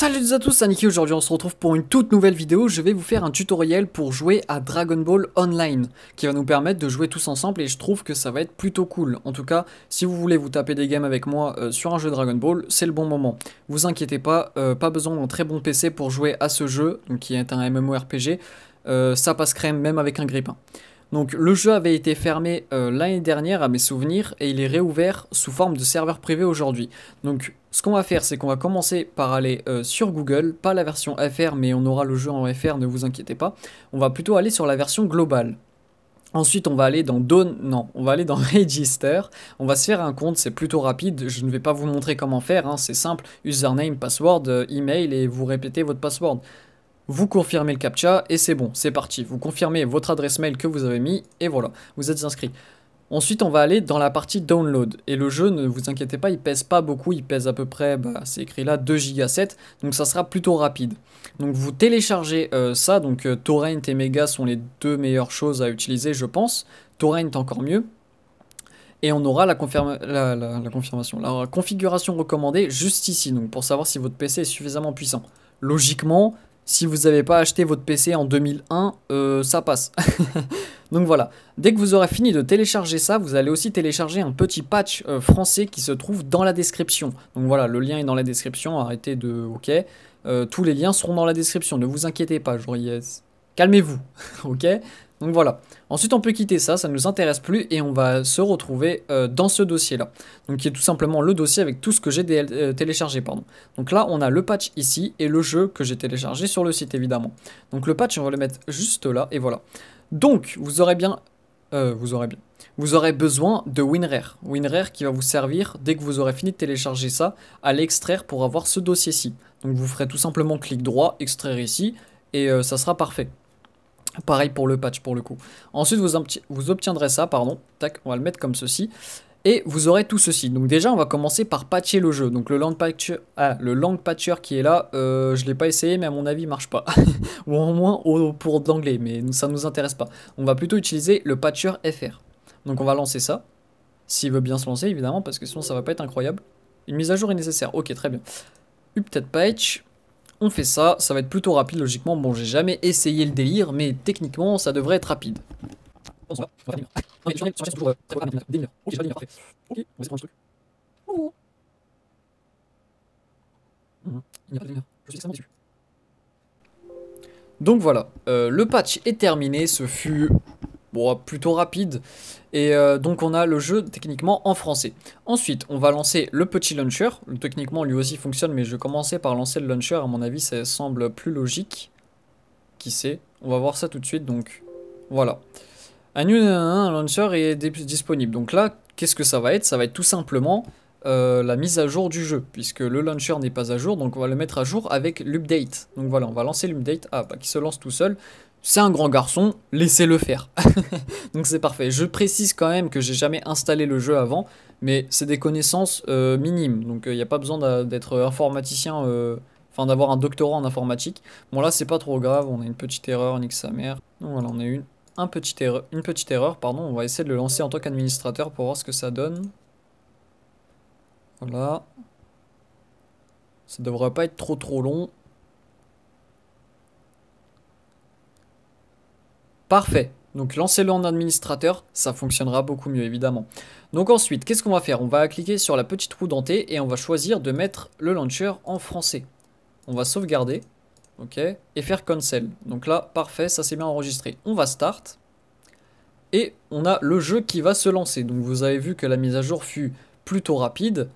Salut à tous, c'est Niki. Aujourd'hui on se retrouve pour une toute nouvelle vidéo. Je vais vous faire un tutoriel pour jouer à Dragon Ball Online qui va nous permettre de jouer tous ensemble et je trouve que ça va être plutôt cool. En tout cas, si vous voulez vous taper des games avec moi sur un jeu Dragon Ball, c'est le bon moment. Vous inquiétez pas, pas besoin d'un très bon PC pour jouer à ce jeu, donc qui est un MMORPG. Ça passe crème même avec un grippin. Donc le jeu avait été fermé l'année dernière à mes souvenirs et il est réouvert sous forme de serveur privé aujourd'hui. Donc ce qu'on va faire, c'est qu'on va commencer par aller sur Google, pas la version FR mais on aura le jeu en FR, ne vous inquiétez pas. On va plutôt aller sur la version globale. Ensuite, on va aller dans on va aller dans Register. On va se faire un compte, c'est plutôt rapide. Je ne vais pas vous montrer comment faire, hein, c'est simple. Username, password, email et vous répétez votre password. Vous confirmez le CAPTCHA et c'est bon, c'est parti. Vous confirmez votre adresse mail que vous avez mis et voilà, vous êtes inscrit. Ensuite, on va aller dans la partie download. Et le jeu, ne vous inquiétez pas, il pèse pas beaucoup, il pèse à peu près, c'est écrit là, 2 Go 7, donc ça sera plutôt rapide. Donc vous téléchargez ça, donc Torrent et Mega sont les deux meilleures choses à utiliser, je pense. Torrent encore mieux. Et on aura la confirmation, la configuration recommandée juste ici, donc pour savoir si votre PC est suffisamment puissant. Logiquement, si vous n'avez pas acheté votre PC en 2001, ça passe. Donc voilà, dès que vous aurez fini de télécharger ça, vous allez aussi télécharger un petit patch français qui se trouve dans la description. Donc voilà, le lien est dans la description, arrêtez de... Ok, tous les liens seront dans la description, ne vous inquiétez pas, genre yes. Calmez-vous, ok. Donc voilà, ensuite on peut quitter ça, ça ne nous intéresse plus et on va se retrouver dans ce dossier là. Donc qui est tout simplement le dossier avec tout ce que j'ai téléchargé, pardon. Donc là on a le patch ici et le jeu que j'ai téléchargé sur le site évidemment. Donc le patch on va le mettre juste là et voilà. Donc vous aurez besoin de WinRAR. WinRAR qui va vous servir dès que vous aurez fini de télécharger ça à l'extraire pour avoir ce dossier-ci. Donc vous ferez tout simplement clic droit, extraire ici et ça sera parfait. Pareil pour le patch pour le coup. Ensuite vous obtiendrez ça, pardon, tac, on va le mettre comme ceci. Et vous aurez tout ceci. Donc déjà on va commencer par patcher le jeu. Donc le lang patcher qui est là, je l'ai pas essayé mais à mon avis il marche pas. Ou au moins pour de l'anglais, mais ça nous intéresse pas. On va plutôt utiliser le patcher FR. Donc on va lancer ça. S'il veut bien se lancer évidemment, parce que sinon ça va pas être incroyable. Une mise à jour est nécessaire, ok très bien. Update patch. On fait ça, ça va être plutôt rapide logiquement. Bon, j'ai jamais essayé le délire, mais techniquement, ça devrait être rapide. On va faire des mineurs. Non, mais les journées sont toujours très rapides, des mineurs. Ok, j'ai pas des mineurs, parfait. Ok, on va essayer de prendre ce truc. Oh. Il n'y a pas de mineurs. Je suis extrêmement déçu. Donc voilà, le patch est terminé, ce fut bon, plutôt rapide. Et donc on a le jeu techniquement en français. Ensuite, on va lancer le petit launcher. Techniquement, lui aussi fonctionne, mais je vais commencer par lancer le launcher. À mon avis, ça semble plus logique. Qui sait? On va voir ça tout de suite. Donc voilà. Un new launcher est disponible. Donc là, qu'est-ce que ça va être? Ça va être tout simplement la mise à jour du jeu, puisque le launcher n'est pas à jour. Donc on va le mettre à jour avec l'update. Donc voilà, on va lancer l'update. Ah, bah, qui se lance tout seul. C'est un grand garçon, laissez-le faire. Donc c'est parfait. Je précise quand même que j'ai jamais installé le jeu avant, mais c'est des connaissances minimes. Donc il n'y a pas besoin d'être informaticien, enfin d'avoir un doctorat en informatique. Bon là c'est pas trop grave, on a une petite erreur, nique sa mère. Donc voilà, on a une petite erreur, pardon. On va essayer de le lancer en tant qu'administrateur pour voir ce que ça donne. Voilà. Ça devrait pas être trop long. Parfait. Donc lancez-le en administrateur, ça fonctionnera beaucoup mieux évidemment. Donc ensuite, qu'est-ce qu'on va faire? On va cliquer sur la petite roue dentée et on va choisir de mettre le launcher en français. On va sauvegarder, ok, et faire cancel. Donc là, parfait, ça c'est bien enregistré. On va start et on a le jeu qui va se lancer. Donc vous avez vu que la mise à jour fut plutôt rapide.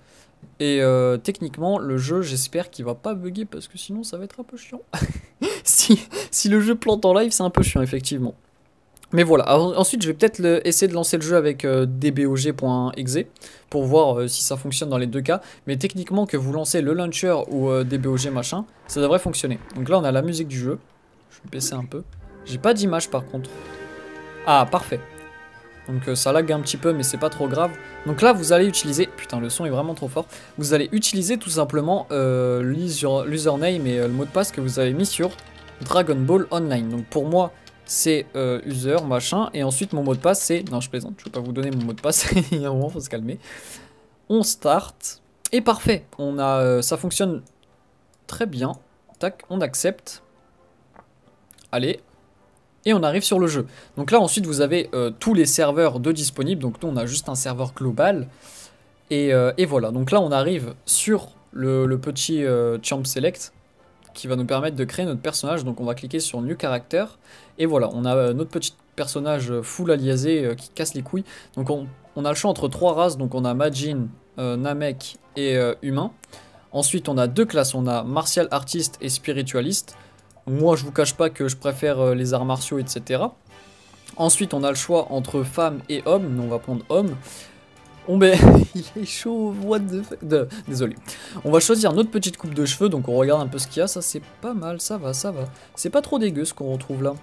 Et techniquement, le jeu, j'espère qu'il va pas bugger parce que sinon ça va être un peu chiant. si le jeu plante en live, c'est un peu chiant effectivement. Mais voilà, alors, ensuite je vais peut-être essayer de lancer le jeu avec dbog.exe pour voir si ça fonctionne dans les deux cas. Mais techniquement que vous lancez le launcher ou dbog machin, ça devrait fonctionner. Donc là on a la musique du jeu, je vais baisser un peu. J'ai pas d'image par contre. Ah parfait. Donc ça lag un petit peu mais c'est pas trop grave. Donc là vous allez utiliser, putain le son est vraiment trop fort. Vous allez utiliser tout simplement l'username et le mot de passe que vous avez mis sur Dragon Ball Online. Donc pour moi c'est user machin et ensuite mon mot de passe c'est, non je plaisante, je vais pas vous donner mon mot de passe, il y a un moment faut se calmer. On start et parfait, on a ça fonctionne Très bien. Tac, on accepte. Allez. Et on arrive sur le jeu. Donc là, ensuite, vous avez tous les serveurs de disponibles. Donc nous, on a juste un serveur global. Et voilà. Donc là, on arrive sur le petit Champ Select qui va nous permettre de créer notre personnage. Donc on va cliquer sur New Character. Et voilà, on a notre petit personnage full aliasé qui casse les couilles. Donc on a le choix entre 3 races. Donc on a Majin, Namek et Humain. Ensuite, on a 2 classes. On a Martial Artiste et Spiritualiste. Moi, je vous cache pas que je préfère les arts martiaux, etc. Ensuite, on a le choix entre femme et homme. Nous, on va prendre homme. Ben, il est chaud, what the fuck. Désolé. On va choisir notre petite coupe de cheveux. Donc, on regarde un peu ce qu'il y a. Ça, c'est pas mal. Ça va, ça va. C'est pas trop dégueu ce qu'on retrouve là.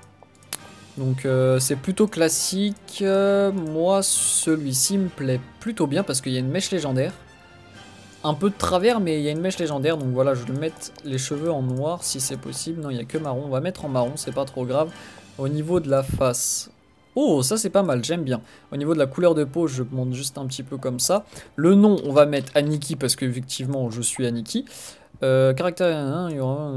Donc, c'est plutôt classique. Moi, celui-ci me plaît plutôt bien parce qu'il y a une mèche légendaire. Un peu de travers, mais il y a une mèche légendaire, donc voilà, je vais mettre les cheveux en noir si c'est possible. Non, il n'y a que marron, on va mettre en marron, c'est pas trop grave. Au niveau de la face, oh, ça c'est pas mal, j'aime bien. Au niveau de la couleur de peau, je monte juste un petit peu comme ça. Le nom, on va mettre Aniki, parce qu'effectivement, je suis Aniki. Caractère, il y aura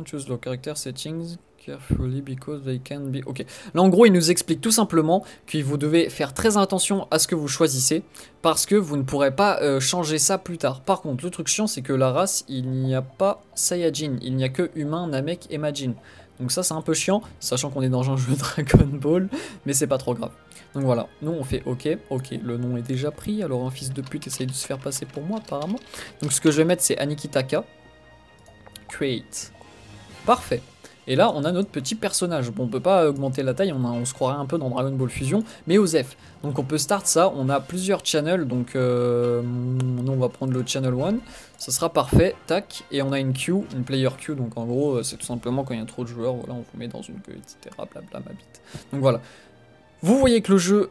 choose the character settings carefully because they can be. Ok. Là, en gros, il nous explique tout simplement que vous devez faire très attention à ce que vous choisissez parce que vous ne pourrez pas changer ça plus tard. Par contre, le truc chiant, c'est que la race, il n'y a pas Saiyajin, il n'y a que humain, Namek et Majin. Donc ça, c'est un peu chiant, sachant qu'on est dans un jeu Dragon Ball, mais c'est pas trop grave. Donc voilà, nous on fait OK, le nom est déjà pris, alors un fils de pute essaye de se faire passer pour moi apparemment. Donc ce que je vais mettre c'est Anikitaka. Create. Parfait. Et là on a notre petit personnage. Bon, on peut pas augmenter la taille, on se croirait un peu dans Dragon Ball Fusion, mais OZEF. Donc on peut start ça, on a plusieurs channels, donc nous on va prendre le channel 1, ça sera parfait, tac, et on a une queue, une player queue, donc en gros c'est tout simplement quand il y a trop de joueurs, voilà, on vous met dans une queue, etc. Blabla ma bite. Donc voilà. Vous voyez que le jeu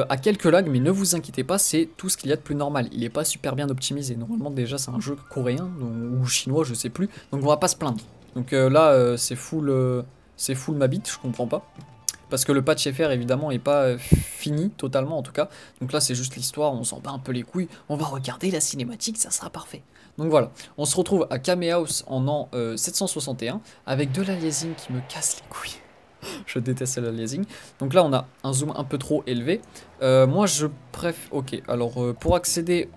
a quelques lags, mais ne vous inquiétez pas, c'est tout ce qu'il y a de plus normal. Il n'est pas super bien optimisé. Normalement, déjà, c'est un jeu coréen ou chinois, je sais plus. Donc, on va pas se plaindre. Donc là, c'est full ma bite, je comprends pas. Parce que le patch FR, évidemment, est pas fini totalement, en tout cas. Donc là, c'est juste l'histoire, on s'en bat un peu les couilles. On va regarder la cinématique, ça sera parfait. Donc voilà, on se retrouve à Kamehaus en an 761, avec de l'aliasing qui me casse les couilles. Je déteste l'aliasing. Donc là, on a un zoom un peu trop élevé. Moi, je préfère... Ok, alors pour accéder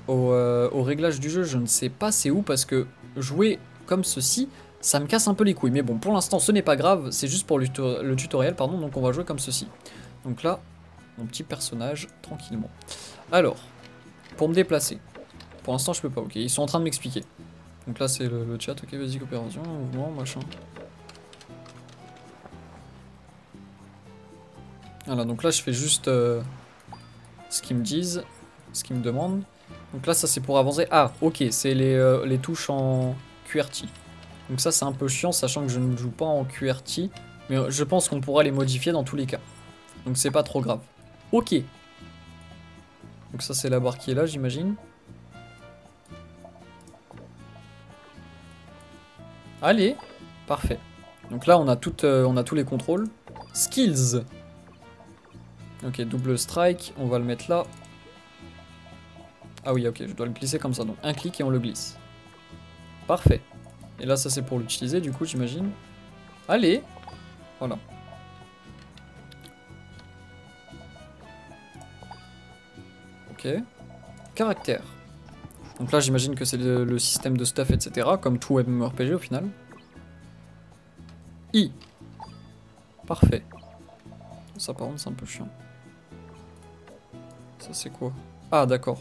au réglage du jeu, je ne sais pas c'est où, parce que jouer comme ceci, ça me casse un peu les couilles. Mais bon, pour l'instant, ce n'est pas grave. C'est juste pour le tutoriel, pardon. Donc on va jouer comme ceci. Donc là, mon petit personnage, tranquillement. Alors, pour me déplacer. Pour l'instant, je peux pas. Ok, ils sont en train de m'expliquer. Donc là, c'est le chat. Ok, vas-y, coopération, mouvement, machin. Voilà, donc là je fais juste ce qu'ils me disent, ce qu'ils me demandent. Donc là ça c'est pour avancer. Ah ok, c'est les touches en QWERTY. Donc ça c'est un peu chiant sachant que je ne joue pas en QWERTY. Mais je pense qu'on pourra les modifier dans tous les cas. Donc c'est pas trop grave. Ok. Donc ça c'est la barre qui est là j'imagine. Allez, parfait. Donc là on a tous les contrôles. Skills. Ok, double strike, on va le mettre là. Ah oui, ok, je dois le glisser comme ça. Donc un clic et on le glisse. Parfait. Et là, ça c'est pour l'utiliser, du coup, j'imagine. Allez. Voilà. Ok. Caractère. Donc là, j'imagine que c'est le système de stuff, etc. Comme tout MMORPG au final. I. Parfait. Ça, par contre, c'est un peu chiant. Ça c'est quoi? Ah d'accord.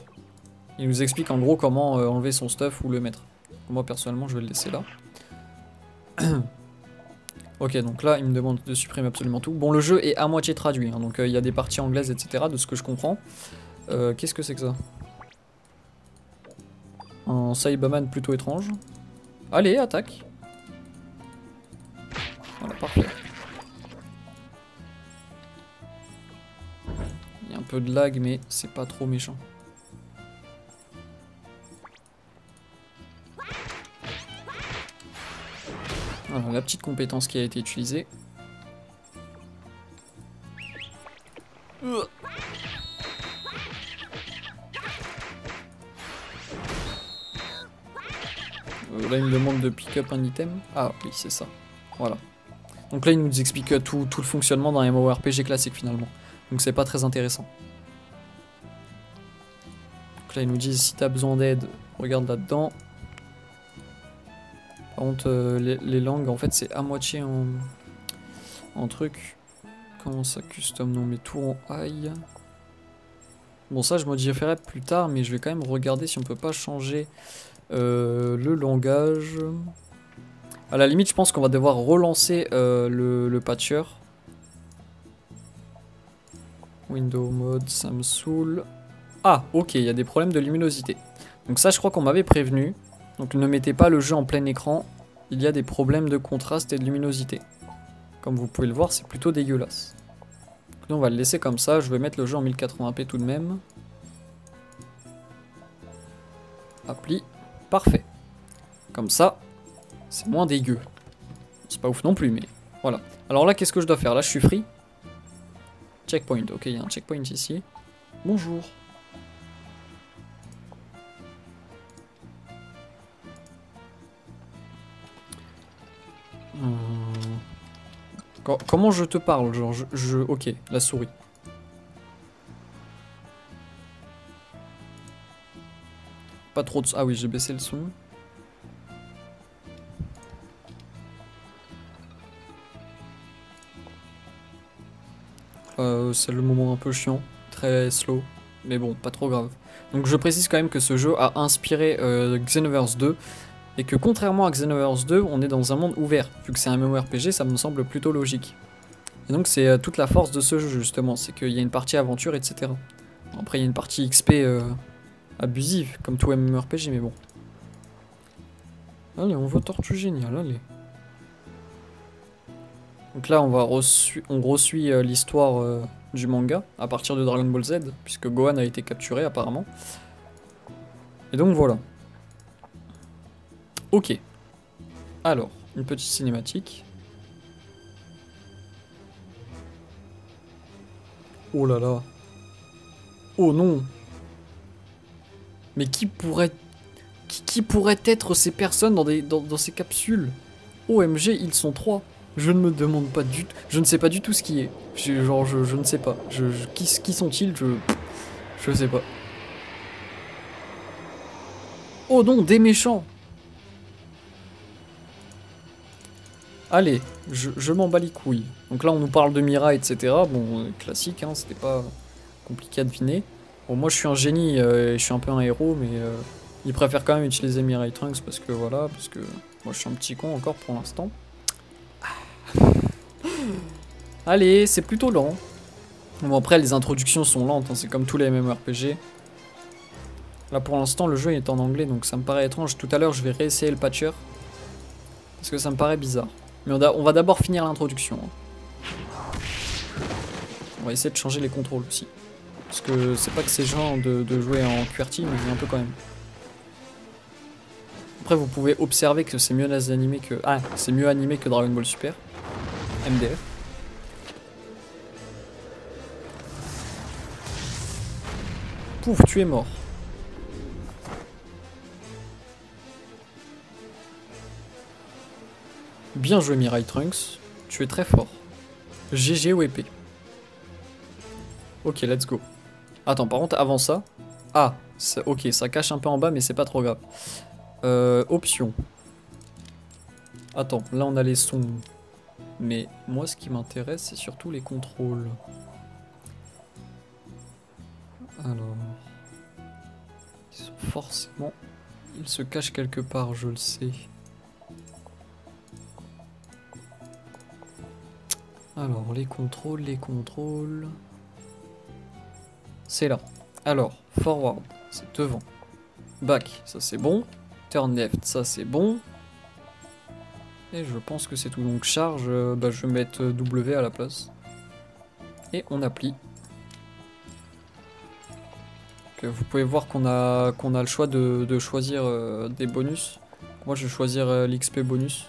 Il nous explique en gros comment enlever son stuff ou le mettre. Moi personnellement je vais le laisser là. Ok, donc là il me demande de supprimer absolument tout. Bon, le jeu est à moitié traduit, hein, donc il y a des parties anglaises, etc. de ce que je comprends. Qu'est-ce que c'est que ça? Un Cyberman plutôt étrange. Allez, attaque. Voilà, parfait. Un peu de lag mais c'est pas trop méchant. Voilà la petite compétence qui a été utilisée. Là, il me demande de pick up un item. Ah oui, c'est ça. Voilà. Donc là, il nous explique tout le fonctionnement d'un MMORPG classique finalement. Donc c'est pas très intéressant. Donc là, ils nous disent si t'as besoin d'aide, regarde là-dedans. Par contre, les langues, en fait, c'est à moitié en truc. Comment ça, custom? Non, mais tout en high. Bon, ça, je modifierai plus tard, mais je vais quand même regarder si on peut pas changer le langage. À la limite, je pense qu'on va devoir relancer le patcher. Window mode, ça me saoule. Ah, ok, il y a des problèmes de luminosité. Donc ça, je crois qu'on m'avait prévenu. Donc ne mettez pas le jeu en plein écran. Il y a des problèmes de contraste et de luminosité. Comme vous pouvez le voir, c'est plutôt dégueulasse. Donc on va le laisser comme ça. Je vais mettre le jeu en 1080p tout de même. Appli. Parfait. Comme ça, c'est moins dégueu. C'est pas ouf non plus, mais voilà. Alors là, qu'est-ce que je dois faire? Là, je suis free. Checkpoint. Ok, il y a un checkpoint ici. Bonjour. Comment je te parle? Genre, ok, la souris. Pas trop de... Ah oui, j'ai baissé le son. C'est le moment un peu chiant, très slow, mais bon, pas trop grave. Donc je précise quand même que ce jeu a inspiré Xenoverse 2, et que contrairement à Xenoverse 2, on est dans un monde ouvert. Vu que c'est un MMORPG, ça me semble plutôt logique. Et donc c'est toute la force de ce jeu justement, c'est qu'il y a une partie aventure, etc. Après il y a une partie XP abusive, comme tout MMORPG, mais bon. Allez, on voit Tortue Géniale, allez. Donc là, on resuit l'histoire du manga à partir de Dragon Ball Z, puisque Gohan a été capturé apparemment. Et donc voilà. Ok. Alors, une petite cinématique. Oh là là. Oh non. Mais qui pourrait être ces personnes dans ces capsules? OMG, ils sont 3. Je ne me demande pas du tout. Je ne sais pas du tout ce qui est. Je ne sais pas. Qui sont-ils? Je sais pas. Oh non, des méchants. Allez, je m'en bats les couilles. Donc là, on nous parle de Mira, etc. Bon, classique, hein, c'était pas compliqué à deviner. Bon, moi, je suis un génie, je suis un peu un héros, mais il préfère quand même utiliser Mirai Trunks parce que voilà, parce que moi, je suis un petit con encore pour l'instant. Allez, c'est plutôt lent. Bon, après, les introductions sont lentes, hein, c'est comme tous les MMORPG. Là, pour l'instant, le jeu est en anglais, donc ça me paraît étrange. Tout à l'heure, je vais réessayer le patcher. Parce que ça me paraît bizarre. Mais on va d'abord finir l'introduction. On va essayer de changer les contrôles aussi. Parce que c'est pas que c'est genre de jouer en QWERTY, mais un peu quand même. Après, vous pouvez observer que c'est mieux animé que... Ah, c'est mieux animé que Dragon Ball Super. MDF. Pouf, tu es mort. Bien joué Mirai Trunks, tu es très fort. GG ou épée. Ok, let's go. Attends, par contre, avant ça... Ah, ok, ça cache un peu en bas, mais c'est pas trop grave. Options. Attends, là on a les sons. Mais moi, ce qui m'intéresse, c'est surtout les contrôles. Alors... Ils sont forcément... Ils se cachent quelque part, je le sais. Alors, les contrôles... C'est là. Alors, forward, c'est devant. Back, ça c'est bon. Turn left, ça c'est bon. Et je pense que c'est tout. Donc charge, je vais mettre W à la place. Et on applique. Vous pouvez voir qu'on a le choix de choisir des bonus. Moi je vais choisir l'XP bonus.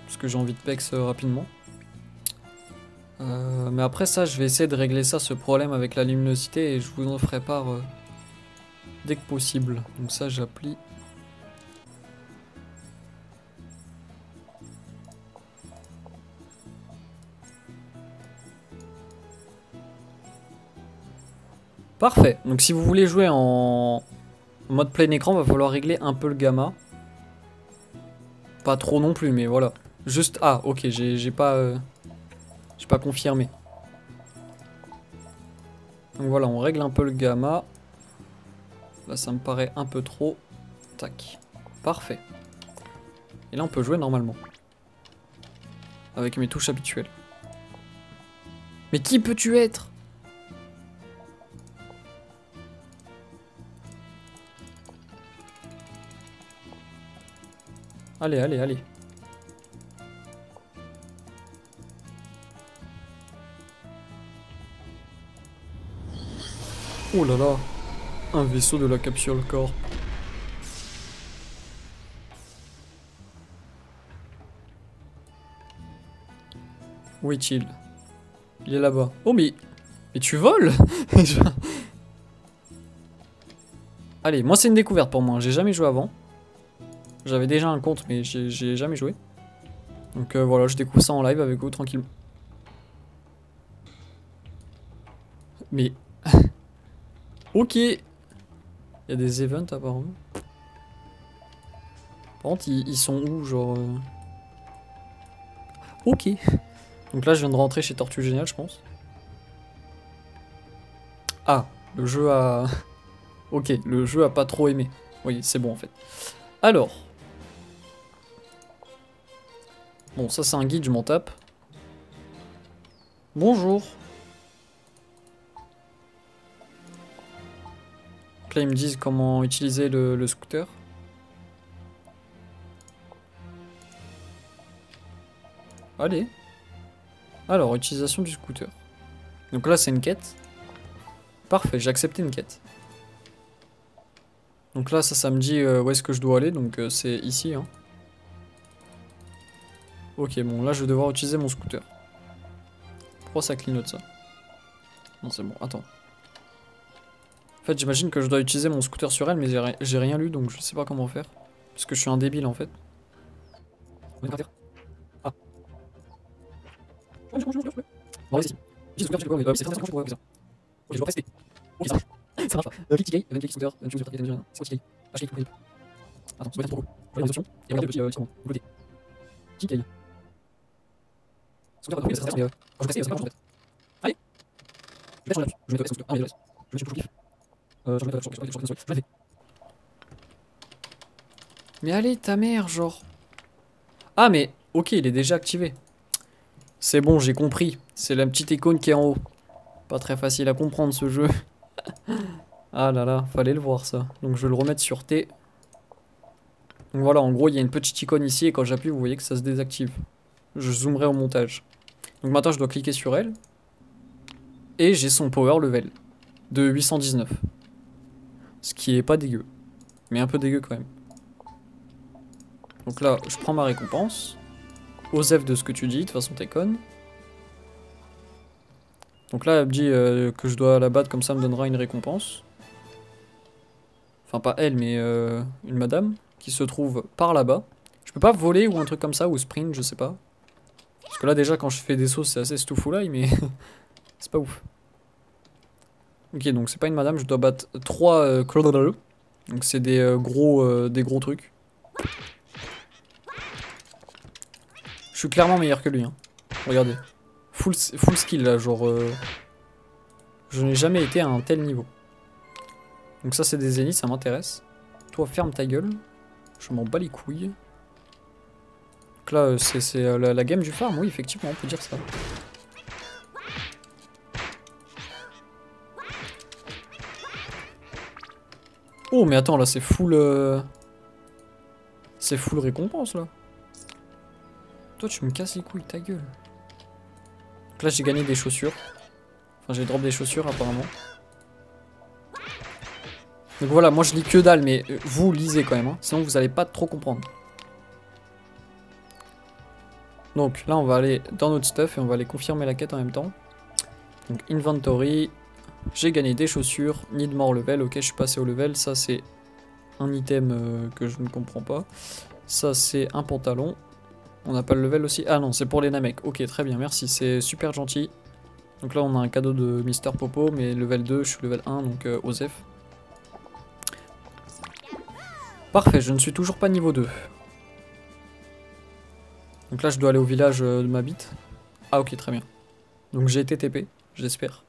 Parce que j'ai envie de pex rapidement. Mais après ça, je vais essayer de régler ça, ce problème avec la luminosité, et je vous en ferai part dès que possible. Donc ça, j'applique. Parfait. Donc si vous voulez jouer en mode plein écran, va falloir régler un peu le gamma. Pas trop non plus, mais voilà. Juste... Ah, ok, j'ai pas confirmé. Donc voilà, on règle un peu le gamma. Là, ça me paraît un peu trop. Tac. Parfait. Et là, on peut jouer normalement. Avec mes touches habituelles. Mais qui peux-tu être? Allez, allez, allez. Oh là là. Un vaisseau de la capsule Corp. Où est-il? Il est là-bas. Oh mais tu voles? Allez, moi c'est une découverte pour moi. J'ai jamais joué avant. J'avais déjà un compte mais j'ai jamais joué. Donc voilà, je découvre ça en live avec vous tranquillement. Mais... ok. Il y a des events apparemment. Par contre, ils sont où, genre... Ok. Donc là, je viens de rentrer chez Tortue Géniale, je pense. Ah, le jeu a... ok, le jeu a pas trop aimé. Oui, c'est bon en fait. Alors... bon, ça c'est un guide, je m'en tape. Bonjour. Donc là, ils me disent comment utiliser le scooter. Allez. Alors, utilisation du scooter. Donc là, c'est une quête. Parfait, j'ai accepté une quête. Donc là, ça me dit où est-ce que je dois aller. Donc c'est ici. Hein. Ok, bon, là, je vais devoir utiliser mon scooter. Pourquoi ça clignote ça? Non, c'est bon, attends. En fait, j'imagine que je dois utiliser mon scooter sur elle, mais j'ai rien lu, donc je sais pas comment faire. Parce que je suis un débile, en fait. Ah. Bon, vas-y. J'ai scooter, je sais pas, mais c'est très pour ça. Ok, je dois tester. Ok, ça marche. Ça marche pas. Click TK, click scooter, choose your target, c'est quoi TK? Hashtag click. Attends, c'est pas trop cool. Regarde les options, et regarde le petit tiron, de côté. TK. Scooter, c'est très mais quand je vais tester, c'est pas en fait. Allez. Je vais mettre le scooter. Ah, mais je laisse. Je vais mettre le kiff. Je vais mettre je l'ai fait. Mais allez, ta mère, genre. Ah, mais ok, il est déjà activé. C'est bon, j'ai compris. C'est la petite icône qui est en haut. Pas très facile à comprendre ce jeu. Ah là là, fallait le voir ça. Donc je vais le remettre sur T. Donc voilà, en gros, il y a une petite icône ici et quand j'appuie, vous voyez que ça se désactive. Je zoomerai au montage. Donc maintenant, je dois cliquer sur elle. Et j'ai son power level de 819. Ce qui est pas dégueu. Mais un peu dégueu quand même. Donc là, je prends ma récompense. Osef de ce que tu dis, de toute façon t'es conne. Donc là, elle me dit que je dois la battre, comme ça me donnera une récompense. Enfin, pas elle, mais une madame qui se trouve par là-bas. Je peux pas voler ou un truc comme ça, ou sprint, je sais pas. Parce que là, déjà, quand je fais des sauts, c'est assez stoufoulaille, mais c'est pas ouf. Ok, donc c'est pas une madame, je dois battre 3 donc c'est des gros trucs. Je suis clairement meilleur que lui, hein. Regardez. Full skill là, genre... je n'ai jamais été à un tel niveau. Donc ça c'est des zéniths, ça m'intéresse. Toi ferme ta gueule. Je m'en bats les couilles. Donc là c'est la game du farm, oui effectivement on peut dire ça. Oh mais attends là c'est full... c'est full récompense là. Toi tu me casses les couilles, ta gueule. Donc là j'ai gagné des chaussures. Enfin j'ai drop des chaussures apparemment. Donc voilà, moi je lis que dalle, mais vous lisez quand même, hein, sinon vous allez pas trop comprendre. Donc là on va aller dans notre stuff et on va aller confirmer la quête en même temps. Donc inventory, j'ai gagné des chaussures, need more level, ok je suis passé au level, ça c'est un item que je ne comprends pas. Ça c'est un pantalon, on n'a pas le level aussi, ah non c'est pour les Namek, ok très bien merci, c'est super gentil. Donc là on a un cadeau de Mister Popo, mais level 2, je suis level 1, donc Osef. Parfait, je ne suis toujours pas niveau 2. Donc là je dois aller au village de ma bite. Ah ok, très bien. Donc j'ai été TP, j'espère.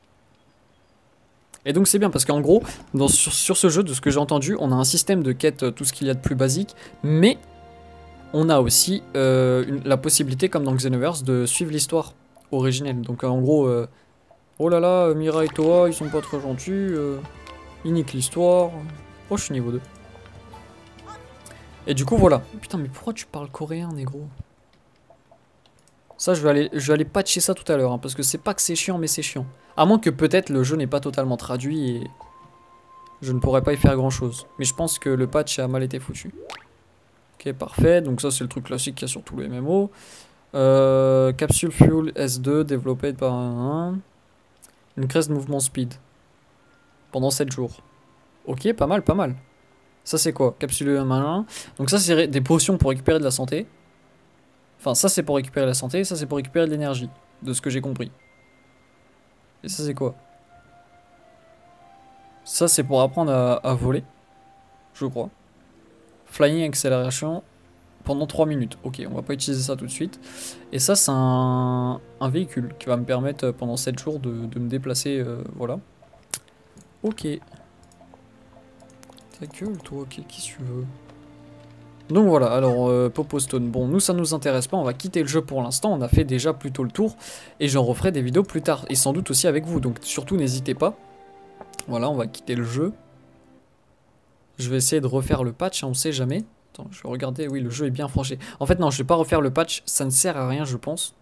Et donc c'est bien parce qu'en gros, sur ce jeu, de ce que j'ai entendu, on a un système de quête, tout ce qu'il y a de plus basique, mais on a aussi la possibilité, comme dans Xenoverse, de suivre l'histoire originelle. Donc en gros, oh là là, Mira et Toa, ils sont pas très gentils, ils niquent l'histoire. Oh, je suis niveau 2. Et du coup, voilà. Putain, mais pourquoi tu parles coréen, négro? Ça, je vais aller patcher ça tout à l'heure, hein, parce que c'est pas que c'est chiant, mais c'est chiant. À moins que peut-être le jeu n'est pas totalement traduit et je ne pourrais pas y faire grand chose. Mais je pense que le patch a mal été foutu. Ok, parfait. Donc ça, c'est le truc classique qu'il y a sur tous les MMO. Capsule Fuel S2 développée par une crèche de mouvement speed. Pendant 7 jours. Ok, pas mal, pas mal. Ça, c'est quoi? Capsule malin. Donc ça, c'est des potions pour récupérer de la santé. Enfin, ça, c'est pour récupérer la santé. Ça, c'est pour récupérer de l'énergie. De ce que j'ai compris. Et ça, c'est quoi? Ça, c'est pour apprendre à voler. Je crois. Flying accélération pendant 3 minutes. Ok, on va pas utiliser ça tout de suite. Et ça, c'est un véhicule qui va me permettre pendant 7 jours de me déplacer. Voilà. Ok. Ta gueule, toi, qui tu veux? Donc voilà, alors Popo Stone, bon nous ça nous intéresse pas, on va quitter le jeu pour l'instant, on a fait déjà plutôt le tour, et j'en referai des vidéos plus tard, et sans doute aussi avec vous, donc surtout n'hésitez pas. Voilà, on va quitter le jeu. Je vais essayer de refaire le patch, on sait jamais. Attends, je vais regarder, oui le jeu est bien franchi. En fait non, je vais pas refaire le patch, ça ne sert à rien je pense.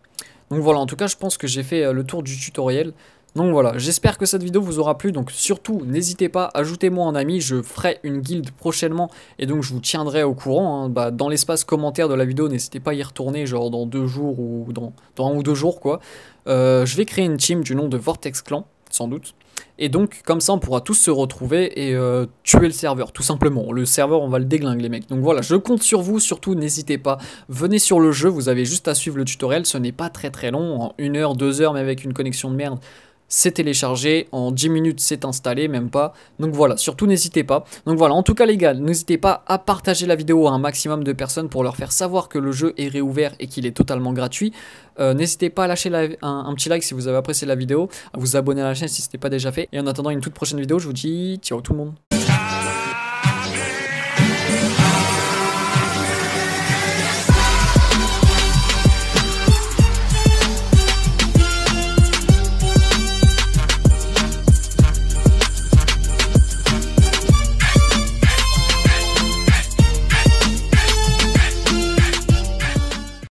Donc voilà, en tout cas je pense que j'ai fait le tour du tutoriel. Donc voilà, j'espère que cette vidéo vous aura plu, donc surtout n'hésitez pas, ajoutez-moi en ami, je ferai une guilde prochainement et donc je vous tiendrai au courant, hein. Bah, dans l'espace commentaire de la vidéo, n'hésitez pas à y retourner, genre dans 2 jours ou dans 1 ou 2 jours quoi. Je vais créer une team du nom de Vortex Clan, sans doute. Et donc comme ça on pourra tous se retrouver et tuer le serveur, tout simplement. Le serveur on va le déglinguer les mecs. Donc voilà, je compte sur vous, surtout n'hésitez pas. Venez sur le jeu, vous avez juste à suivre le tutoriel, ce n'est pas très long, en 1 heure, 2 heures, mais avec une connexion de merde. C'est téléchargé, en 10 minutes c'est installé, même pas. Donc voilà, surtout n'hésitez pas. Donc voilà, en tout cas les gars, n'hésitez pas à partager la vidéo à un maximum de personnes pour leur faire savoir que le jeu est réouvert et qu'il est totalement gratuit. N'hésitez pas à lâcher un petit like si vous avez apprécié la vidéo, à vous abonner à la chaîne si ce n'est pas déjà fait. Et en attendant une toute prochaine vidéo, je vous dis ciao tout le monde.